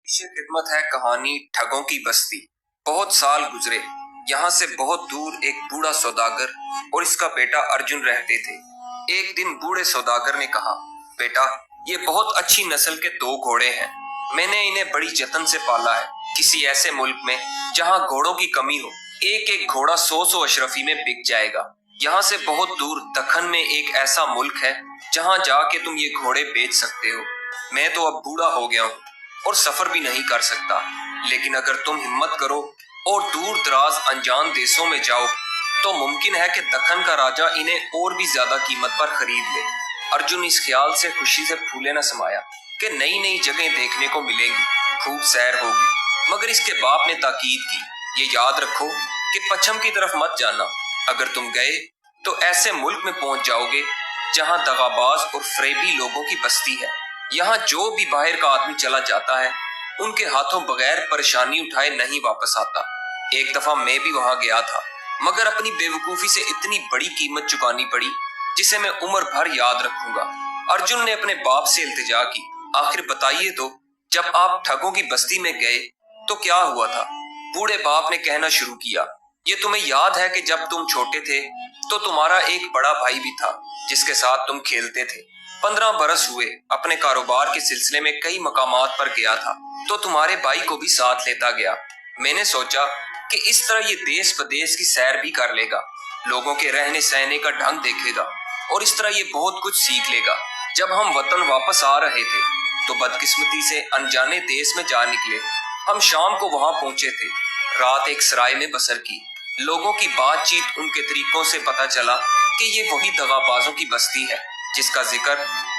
पेश खिदमत है कहानी ठगों की बस्ती। बहुत साल गुजरे। यहाँ से बहुत दूर एक बूढ़ा सौदागर और इसका बेटा अर्जुन रहते थे। एक दिन बूढ़े सौदागर ने कहा, बेटा, ये बहुत अच्छी नस्ल के दो घोड़े हैं। मैंने इन्हें बड़ी जतन से पाला है। किसी ऐसे मुल्क में जहाँ घोड़ों की कमी हो, एक एक घोड़ा 100 अशरफी में बिक जाएगा। यहाँ से बहुत दूर दक्खन में एक ऐसा मुल्क है जहाँ जाके तुम ये घोड़े बेच सकते हो। मैं तो अब बूढ़ा हो गया हूँ और सफर भी नहीं कर सकता, लेकिन अगर तुम हिम्मत करो और दूर दराज अनजान देशों में जाओ तो मुमकिन है कि दक्खन का राजा इन्हें और भी ज्यादा कीमत पर खरीद ले। अर्जुन इस ख्याल से खुशी से फूले न समाया कि नई नई जगह देखने को मिलेंगी, खूब सैर होगी। मगर इसके बाप ने ताकीद की, ये याद रखो कि पश्चिम की तरफ मत जाना। अगर तुम गए तो ऐसे मुल्क में पहुंच जाओगे जहां दगाबाज और फरेबी लोगों की बस्ती है। यहाँ जो भी बाहर का आदमी चला जाता है उनके हाथों बगैर परेशानी उठाए नहीं वापस आता। एक दफा मैं भी वहां गया था, मगर अपनी बेवकूफी से इतनी बड़ी कीमत चुकानी पड़ी जिसे मैं उम्र भर याद रखूंगा। अर्जुन ने अपने बाप से इल्तिजा की, आखिर बताइए तो, जब आप ठगों की बस्ती में गए तो क्या हुआ था? बूढ़े बाप ने कहना शुरू किया, ये तुम्हें याद है कि जब तुम छोटे थे तो तुम्हारा एक बड़ा भाई भी था जिसके साथ तुम खेलते थे। 15 बरस हुए, अपने कारोबार के सिलसिले में कई मकामात पर गया था तो तुम्हारे भाई को भी साथ लेता गया। मैंने सोचा कि इस तरह ये देश प्रदेश की सैर भी कर लेगा, लोगों के रहने सहने का ढंग देखेगा और इस तरह ये बहुत कुछ सीख लेगा। जब हम वतन वापस आ रहे थे तो बदकिस्मती से अनजाने देश में जा निकले। हम शाम को वहां पहुंचे थे, रात एक सराय में बसर की। लोगों की बातचीत, उनके तरीकों से पता चला कि ये वही दगाबाजों की बस्ती है जिसका जिक्र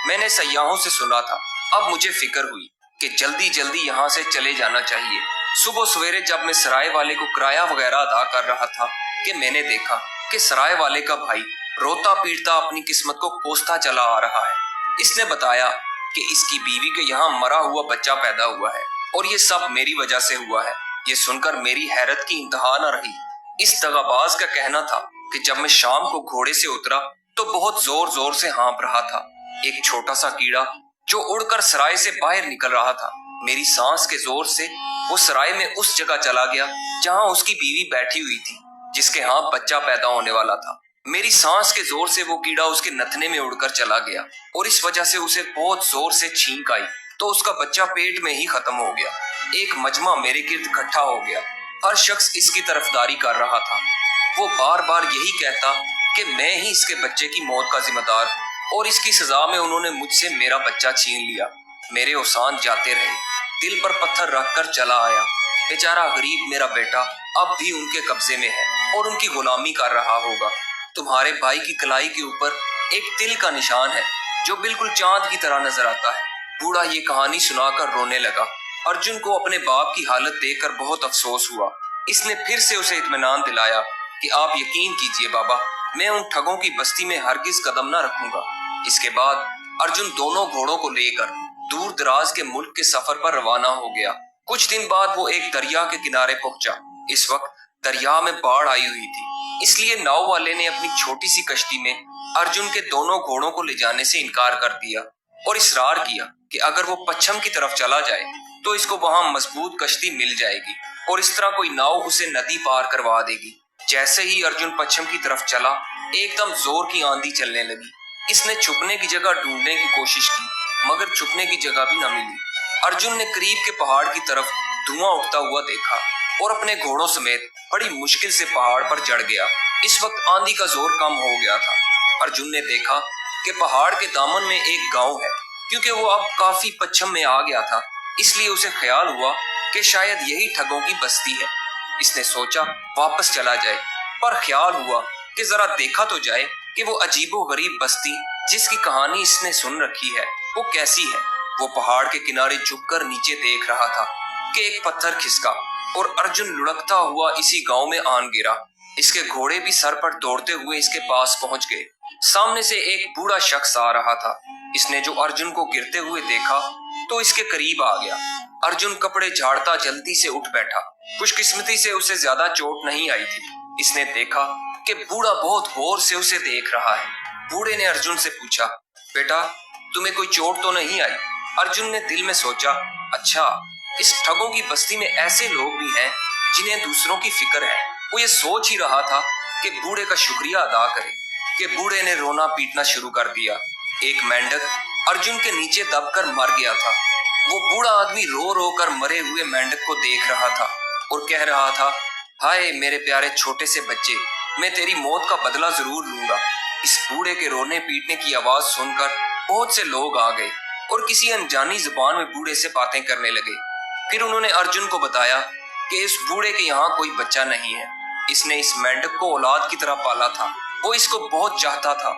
मैंने सयाहों से सुना था। अब मुझे फिक्र हुई कि जल्दी जल्दी यहाँ से चले जाना चाहिए। सुबह सवेरे जब मैं सराय वाले को किराया वगैरह अदा कर रहा था कि मैंने देखा कि सराय वाले का भाई रोता पीटता अपनी किस्मत को कोसता चला आ रहा है। इसने बताया कि इसकी बीवी के यहाँ मरा हुआ बच्चा पैदा हुआ है और ये सब मेरी वजह से हुआ है। ये सुनकर मेरी हैरत की इंतहा न रही। इस दगाबाज का कहना था कि जब मैं शाम को घोड़े से उतरा तो बहुत जोर जोर से हाँफ रहा था। एक छोटा सा कीड़ा जो उड़कर सराय से बाहर निकल रहा था, मेरी सांस के जोर से वो सराय में उस जगह चला गया जहां उसकी बीवी बैठी हुई थी जिसके यहाँ बच्चा पैदा होने वाला था। मेरी सांस के जोर से वो कीड़ा उसके नथने में उड़कर चला गया और इस वजह से उसे बहुत जोर से छींक आई तो उसका बच्चा पेट में ही खत्म हो गया। एक मजमा मेरे गिर्द इकट्ठा हो गया, हर शख्स इसकी तरफदारी कर रहा था। वो बार बार यही कहता कि मैं ही इसके बच्चे की मौत का जिम्मेदार और इसकी सजा में उन्होंने मुझसे मेरा बच्चा छीन लिया। मेरे ओसान जाते रहे, दिल पर पत्थर रखकर चला आया। बेचारा गरीब मेरा बेटा अब भी उनके कब्जे में है और उनकी गुलामी कर रहा होगा। तुम्हारे भाई की कलाई के ऊपर एक तिल का निशान है जो बिल्कुल चांद की तरह नजर आता है। बूढ़ा ये कहानी सुनाकर रोने लगा। अर्जुन को अपने बाप की हालत देखकर बहुत अफसोस हुआ। इसने फिर से उसे इत्मीनान दिलाया कि आप यकीन कीजिए बाबा, मैं उन ठगों की बस्ती में हरगिज कदम न रखूंगा। इसके बाद अर्जुन दोनों घोड़ों को लेकर दूर दराज के मुल्क के सफर पर रवाना हो गया। कुछ दिन बाद वो एक दरिया के किनारे पहुंचा। इस वक्त दरिया में बाढ़ आई हुई थी, इसलिए नाव वाले ने अपनी छोटी सी कश्ती में अर्जुन के दोनों घोड़ों को ले जाने से इनकार कर दिया और इसरार किया कि अगर वो पश्चिम की तरफ चला जाए तो इसको वहां मजबूत कश्ती मिल जाएगी और इस तरह कोई नाव उसे नदी पार करवा देगी। जैसे ही अर्जुन पश्चिम की तरफ चला, एकदम जोर की आंधी चलने लगी। इसने छुपने की जगह ढूंढने की कोशिश की, मगर छुपने की जगह भी न मिली। अर्जुन ने करीब के पहाड़ की तरफ धुआं उठता हुआ देखा और अपने घोड़ों समेत बड़ी मुश्किल से पहाड़ पर चढ़ गया। इस वक्त आंधी का जोर कम हो गया था। अर्जुन ने देखा कि पहाड़ के दामन में एक गांव है। क्योंकि वो अब काफी पश्चिम में आ गया था, इसलिए उसे ख्याल हुआ कि शायद यही ठगों की बस्ती है। इसने सोचा वापस चला जाए, पर ख्याल हुआ कि जरा देखा तो जाए कि वो अजीबो गरीब बस्ती जिसकी कहानी इसने सुन रखी है वो कैसी है। वो पहाड़ के किनारे झुककर नीचे देख रहा था कि एक पत्थर खिसका और अर्जुन लुढ़कता हुआ इसी गांव में आन गिरा। इसके घोड़े भी सर पर दौड़ते हुए इसके पास पहुंच गए। सामने से एक बूढ़ा शख्स आ रहा था। इसने जो अर्जुन को गिरते हुए देखा तो इसके करीब आ गया। अर्जुन कपड़े झाड़ता जल्दी से उठ बैठा। खुशकिस्मती से उसे ज्यादा चोट नहीं आई थी। इसने देखा कि बूढ़ा बहुत गौर से उसे देख रहा है। बूढ़े ने अर्जुन से पूछा, बेटा, तुम्हें कोई चोट तो नहीं आई? अर्जुन ने दिल में सोचा, अच्छा इस ठगों की बस्ती में ऐसे लोग भी हैं जिन्हें दूसरों की फिक्र है। वो ये सोच ही रहा था कि बूढ़े का शुक्रिया अदा करे कि बूढ़े ने रोना पीटना शुरू कर दिया। एक मेंढक अर्जुन के नीचे दबकर मर गया था। वो बूढ़ा आदमी रो रो कर मरे हुए मेंढक को देख रहा था और कह रहा था, हाय मेरे प्यारे छोटे से बच्चे, मैं तेरी मौत का बदला जरूर लूंगा। इस बूढ़े के रोने पीटने की आवाज सुनकर बहुत से लोग आ गए और किसी अनजानी जुबान में बूढ़े से बातें करने लगे। फिर उन्होंने अर्जुन को बताया कि इस बूढ़े के यहाँ कोई बच्चा नहीं है। इसने इस मेंढक को औलाद की तरह पाला था। वो इसको बहुत चाहता था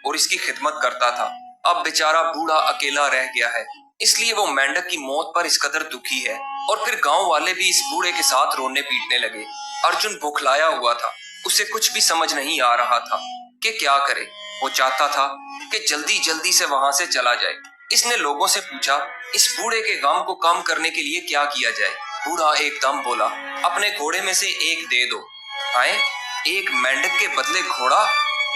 और इसकी खिदमत करता था। अब बेचारा बूढ़ा अकेला रह गया है, इसलिए वो मेंढक की मौत पर इस कदर दुखी है। और फिर गांव वाले भी इस बूढ़े के साथ रोने पीटने लगे। अर्जुन बौखलाया हुआ था। उसे कुछ भी समझ नहीं आ रहा था कि क्या करे। वो चाहता था कि जल्दी जल्दी से वहां से चला जाए। इसने लोगों से पूछा, इस बूढ़े के गम को कम करने के लिए क्या किया जाए। बूढ़ा एकदम बोला, अपने घोड़े में से एक दे दो। हाय, एक मेंढक के बदले घोड़ा?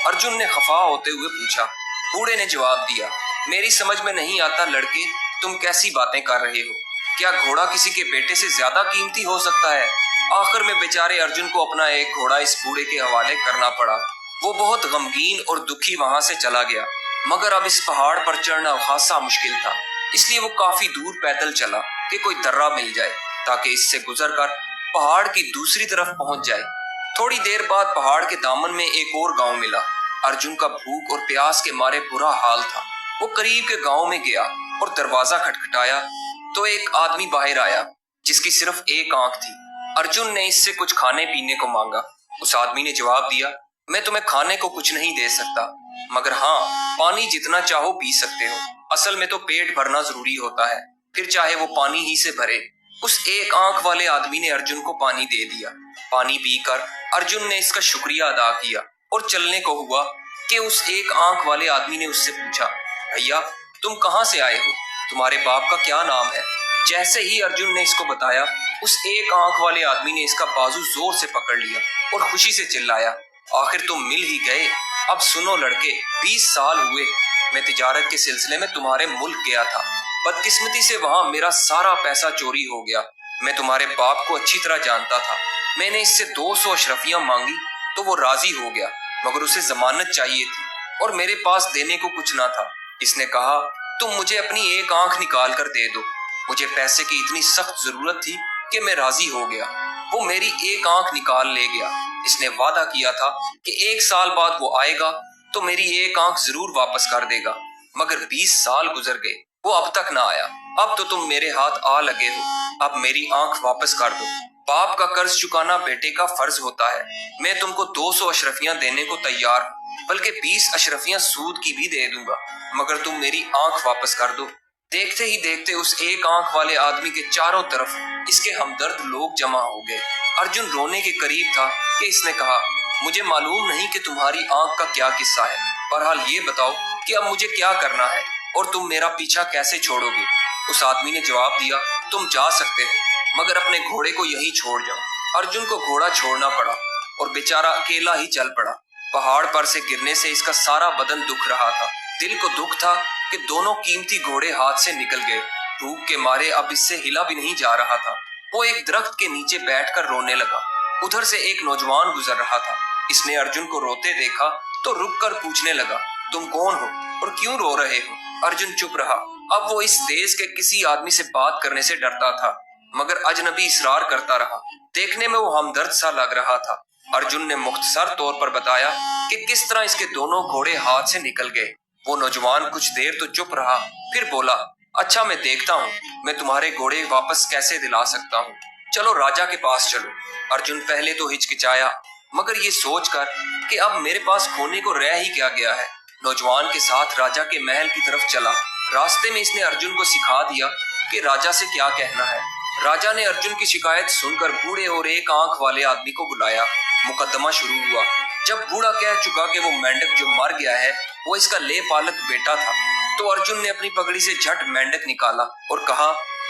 अर्जुन ने खफा होते हुए पूछा। बूढ़े ने जवाब दिया, मेरी समझ में नहीं आता लड़के, तुम कैसी बातें कर रहे हो। क्या घोड़ा किसी के बेटे से ज्यादा कीमती हो सकता है? आखिर में बेचारे अर्जुन को अपना एक घोड़ा इस बूढ़े के हवाले करना पड़ा। वो बहुत गमगीन और दुखी वहां से चला गया। मगर अब इस पहाड़ पर चढ़ना खासा मुश्किल था, इसलिए वो काफी दूर पैदल चला कि कोई दर्रा मिल जाए ताकि इससे गुजरकर पहाड़ की दूसरी तरफ पहुंच जाए। थोड़ी देर बाद पहाड़ के दामन में एक और गांव मिला। अर्जुन का भूख और प्यास के मारे बुरा हाल था। वो करीब के गांव में गया और दरवाजा खटखटाया तो एक आदमी बाहर आया जिसकी सिर्फ एक आंख थी। अर्जुन ने इससे कुछ खाने पीने को मांगा। उस आदमी ने जवाब दिया, मैं तुम्हें खाने को कुछ नहीं दे सकता, मगर हाँ, पानी जितना चाहो पी सकते हो। असल में तो पेट भरना जरूरी होता है, फिर चाहे वो पानी ही से भरे। उस एक आंख वाले आदमी ने अर्जुन को पानी दे दिया। पानी पीकर अर्जुन ने इसका शुक्रिया अदा किया और चलने को हुआ कि उस एक आंख वाले आदमी ने उससे पूछा, भैया तुम कहाँ से आए हो? तुम्हारे बाप का क्या नाम है? जैसे ही अर्जुन ने इसको बताया, उस एक आंख वाले आदमी ने इसका बाजू जोर से पकड़ लिया और खुशी से चिल्लाया, आखिर तुम मिल ही गए। अब सुनो लड़के, 20 साल हुए मैं तिजारत के सिलसिले में तुम्हारे मुल्क गया था। बदकिस्मती से वहां मेरा सारा पैसा चोरी हो गया। मैं तुम्हारे बाप को अच्छी तरह जानता था। मैंने इससे 200 अशरफियां मांगी तो वो राजी हो गया, मगर उसे जमानत चाहिए थी और मेरे पास देने को कुछ ना था। इसने कहा, तुम मुझे अपनी एक आंख निकाल कर दे दो। मुझे पैसे की इतनी सख्त जरूरत थी कि मैं राजी हो गया। वो मेरी एक आंख निकाल ले गया। इसने वादा किया था कि 1 साल बाद वो आएगा तो मेरी एक आंख जरूर वापस कर देगा, मगर 20 साल गुजर गए, वो अब तक ना आया। अब तो तुम मेरे हाथ आ लगे हो, अब मेरी आंख वापस कर दो। बाप का कर्ज चुकाना बेटे का फर्ज होता है। मैं तुमको 200 अशरफियां देने को तैयार हूँ, बल्कि 20 अशरफियां सूद की भी दे दूंगा, मगर तुम मेरी आंख वापस कर दो। देखते ही देखते उस एक आंख वाले आदमी के चारों तरफ इसके हमदर्द लोग जमा हो गए। अर्जुन रोने के करीब था कि इसने कहा, मुझे मालूम नहीं कि तुम्हारी आंख का क्या किस्सा है, बहरहाल ये बताओ कि अब मुझे क्या करना है और तुम मेरा पीछा कैसे छोड़ोगे। उस आदमी ने जवाब दिया, तुम जा सकते हो, मगर अपने घोड़े को यहीं छोड़ जाओ। अर्जुन को घोड़ा छोड़ना पड़ा और बेचारा अकेला ही चल पड़ा। पहाड़ पर से गिरने से इसका सारा बदन दुख रहा था। दिल को दुख था कि दोनों कीमती घोड़े हाथ से निकल गए। भूख के मारे अब इससे हिला भी नहीं जा रहा था। वो एक दरख्त के नीचे बैठकर रोने लगा। उधर से एक नौजवान गुजर रहा था। इसने अर्जुन को रोते देखा तो रुककर पूछने लगा, तुम कौन हो और क्यों रो रहे हो? अर्जुन चुप रहा। अब वो इस देश के किसी आदमी से बात करने से डरता था, मगर अजनबी इसरार करता रहा। देखने में वो हमदर्द सा लग रहा था। अर्जुन ने मुख्तसर तौर पर बताया कि किस तरह इसके दोनों घोड़े हाथ से निकल गए। वो नौजवान कुछ देर तो चुप रहा, फिर बोला, अच्छा मैं देखता हूँ मैं तुम्हारे घोड़े वापस कैसे दिला सकता हूँ। चलो राजा के पास चलो। अर्जुन पहले तो हिचकिचाया, मगर ये सोचकर कि अब मेरे पास खोने को रह ही क्या गया है, नौजवान के साथ राजा के महल की तरफ चला। रास्ते में इसने अर्जुन को सिखा दिया कि राजा से क्या कहना है। राजा ने अर्जुन की शिकायत सुनकर बूढ़े और एक आंख वाले आदमी को बुलाया। मुकदमा शुरू हुआ। जब बूढ़ा कह चुका कि वो मेंढक जो मर गया है वो इसका ले पालक बेटा था, तो अर्जुन ने अपनी पगड़ी से झट मेंढक निकाला और कहा,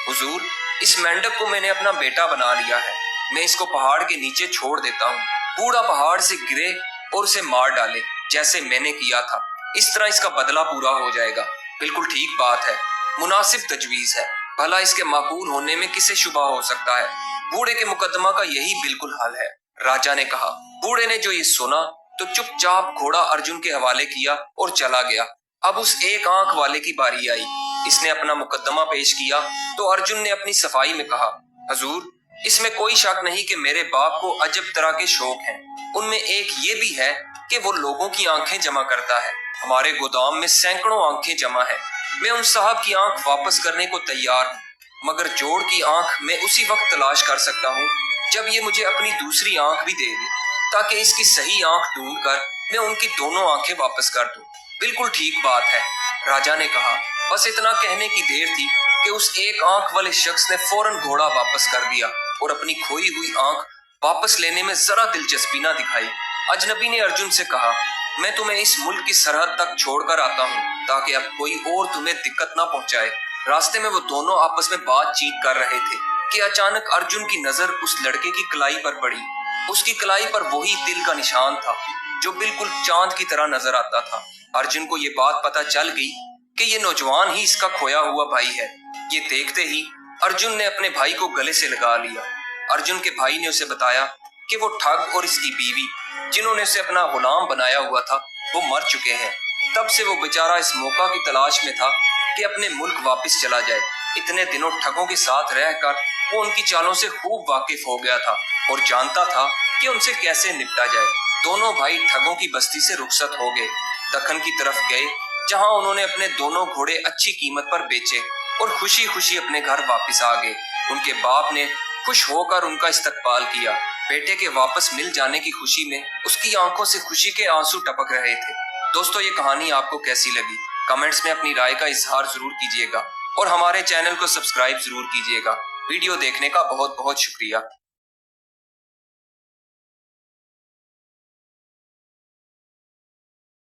हुजूर, इस मेंढक को मैंने अपना बेटा बना लिया है, मैं इसको पहाड़ के नीचे छोड़ देता हूँ। बूढ़ा पहाड़ से गिरे और उसे मार डाले जैसे मैंने किया था। इस तरह इसका बदला पूरा हो जाएगा। बिल्कुल ठीक बात है, मुनासिब तजवीज है। अर्जुन ने कहा, मैं तुम्हारे घोड़े को वापस कैसे दिला सकता हूँ? चलो राजा के पास चलो। अर्जुन पहले तो हिचकिचाया, मगर ये सोचकर कि अब मेरे पास खोने को रह ही क्या गया है, नौजवान के साथ राजा के महल की तरफ चला। रास्ते में इसने अर्जुन को सिखा दिया कि राजा से क्या कहना है। राजा ने अर्जुन की शिकायत सुनकर बूढ़े और एक आंख वाले आदमी को बुलाया। मुकदमा शुरू हुआ। जब बूढ़ा कह चुका कि वो मेंढक जो मर गया है वो इसका ले पालक बेटा था, तो अर्जुन ने अपनी पगड़ी से झट मेंढक निकाला और कहा, हुजूर, इस मेंढक को मैंने अपना बेटा बना लिया है, मैं इसको पहाड़ के नीचे छोड़ देता हूँ। बूढ़ा पहाड़ से गिरे और उसे मार डाले जैसे मैंने किया था। इस तरह इसका बदला पूरा हो जाएगा। भला इसके माकूल होने में किसे शुबा हो सकता है। बूढ़े के मुकदमा का यही बिल्कुल हाल है, राजा ने कहा। बूढ़े ने जो ये सुना तो चुपचाप घोड़ा अर्जुन के हवाले किया और चला गया। अब उस एक आंख वाले की बारी आई। इसने अपना मुकदमा पेश किया तो अर्जुन ने अपनी सफाई में कहा, हजूर, इसमें कोई शक नहीं कि मेरे बाप को अजब तरह के शौक हैं। उनमें एक ये भी है कि वो लोगों की आंखें जमा करता है। हमारे गोदाम में सैकड़ों आंखें जमा है। मैं उन साहब की आंख वापस करने को तैयार हूँ, मगर जोड़ की आंख मैं उसी वक्त तलाश कर सकता हूँ जब ये मुझे अपनी दूसरी आंख भी दे दे, ताकि इसकी सही आंख ढूंढ कर मैं उनकी दोनों आंखें वापस कर दूं। बिल्कुल ठीक बात है, राजा ने कहा। बस इतना कहने की देर थी कि उस एक आंख वाले शख्स ने फौरन घोड़ा वापस कर दिया और अपनी खोई हुई आंख वापस लेने में जरा दिलचस्पी ना दिखाई। अजनबी ने अर्जुन से कहा, मैं तुम्हें इस मुल्क की सरहद तक छोड़कर आता हूँ ताकि अब कोई और तुम्हें दिक्कत ना पहुंचाए। रास्ते में वो दोनों आपस में बातचीत कर रहे थे कि अचानक अर्जुन की नजर उस लड़के की कलाई पर पड़ी। उसकी कलाई पर वही तिल का निशान था जो बिल्कुल चांद की तरह नजर आता था। अर्जुन को ये बात पता चल गई कि ये नौजवान ही इसका खोया हुआ भाई है। ये देखते ही अर्जुन ने अपने भाई को गले से लगा लिया। अर्जुन के भाई ने उसे बताया कि वो ठग और इसकी बीवी, जिन्होंने उसे अपना गुलाम बनाया हुआ था, वो मर चुके हैं। तब से वो बेचारा इस मौका की तलाश में था कि अपने मुल्क वापस चला जाए। इतने दिनों ठगों के साथ रहकर वो उनकी चालों से खूब वाकिफ हो गया था और जानता था कि उनसे कैसे निपटा जाए। दोनों भाई ठगों की बस्ती से रुखसत हो गए, दक्कन की तरफ गए, जहां उन्होंने अपने दोनों घोड़े अच्छी कीमत पर बेचे और खुशी खुशी अपने घर वापस आ गए। उनके बाप ने खुश होकर उनका इस्तकबाल किया। बेटे के वापस मिल जाने की खुशी में उसकी आंखों से खुशी के आंसू टपक रहे थे। दोस्तों, ये कहानी आपको कैसी लगी? कमेंट्स में अपनी राय का इजहार जरूर कीजिएगा और हमारे चैनल को सब्सक्राइब जरूर कीजिएगा। वीडियो देखने का बहुत बहुत शुक्रिया।